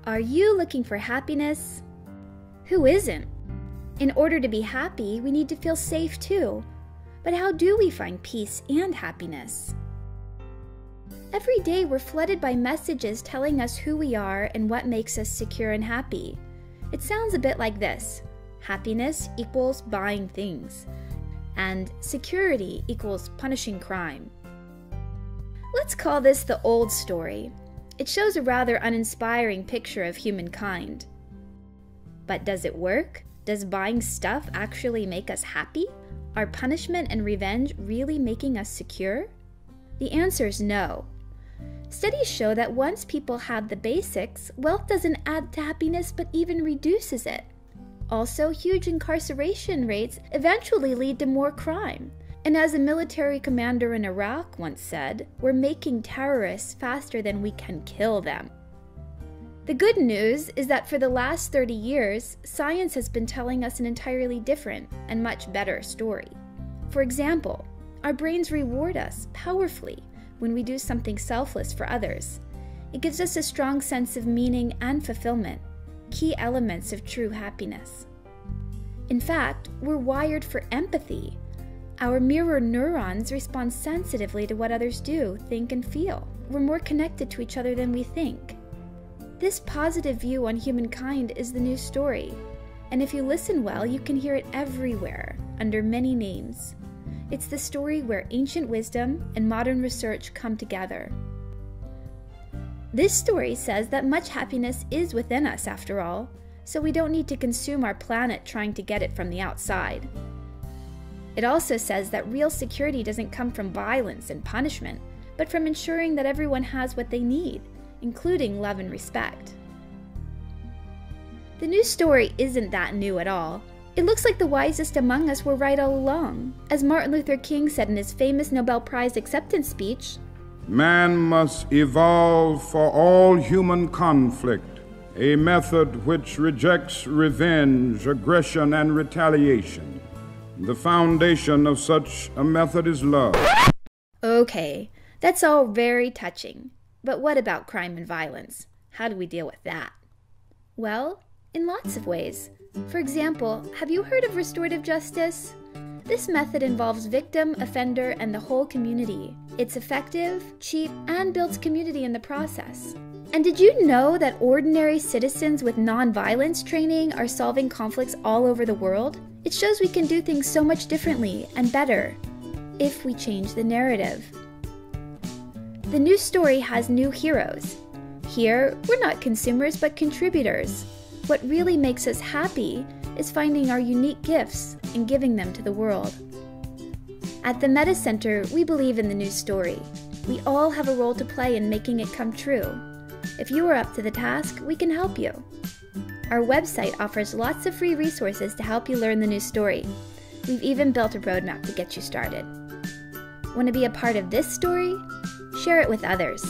Are you looking for happiness? Who isn't? In order to be happy, we need to feel safe too. But how do we find peace and happiness? Every day we're flooded by messages telling us who we are and what makes us secure and happy. It sounds a bit like this: happiness equals buying things, and security equals punishing crime. Let's call this the old story. It shows a rather uninspiring picture of humankind. But does it work? Does buying stuff actually make us happy? Are punishment and revenge really making us secure? The answer is no. Studies show that once people have the basics, wealth doesn't add to happiness but even reduces it. Also, huge incarceration rates eventually lead to more crime. And as a military commander in Iraq once said, we're making terrorists faster than we can kill them. The good news is that for the last 30 years, science has been telling us an entirely different and much better story. For example, our brains reward us powerfully when we do something selfless for others. It gives us a strong sense of meaning and fulfillment, key elements of true happiness. In fact, we're wired for empathy. Our mirror neurons respond sensitively to what others do, think, and feel. We're more connected to each other than we think. This positive view on humankind is the new story, and if you listen well, you can hear it everywhere, under many names. It's the story where ancient wisdom and modern research come together. This story says that much happiness is within us after all, so we don't need to consume our planet trying to get it from the outside. It also says that real security doesn't come from violence and punishment, but from ensuring that everyone has what they need, including love and respect. The new story isn't that new at all. It looks like the wisest among us were right all along. As Martin Luther King said in his famous Nobel Prize acceptance speech, "Man must evolve for all human conflict a method which rejects revenge, aggression, and retaliation. The foundation of such a method is love." Okay, that's all very touching. But what about crime and violence? How do we deal with that? Well, in lots of ways. For example, have you heard of restorative justice? This method involves victim, offender, and the whole community. It's effective, cheap, and builds community in the process. And did you know that ordinary citizens with non-violence training are solving conflicts all over the world? It shows we can do things so much differently and better if we change the narrative. The new story has new heroes. Here, we're not consumers but contributors. What really makes us happy is finding our unique gifts and giving them to the world. At the Metta Center, we believe in the new story. We all have a role to play in making it come true. If you are up to the task, we can help you. Our website offers lots of free resources to help you learn the new story. We've even built a roadmap to get you started. Want to be a part of this story? Share it with others.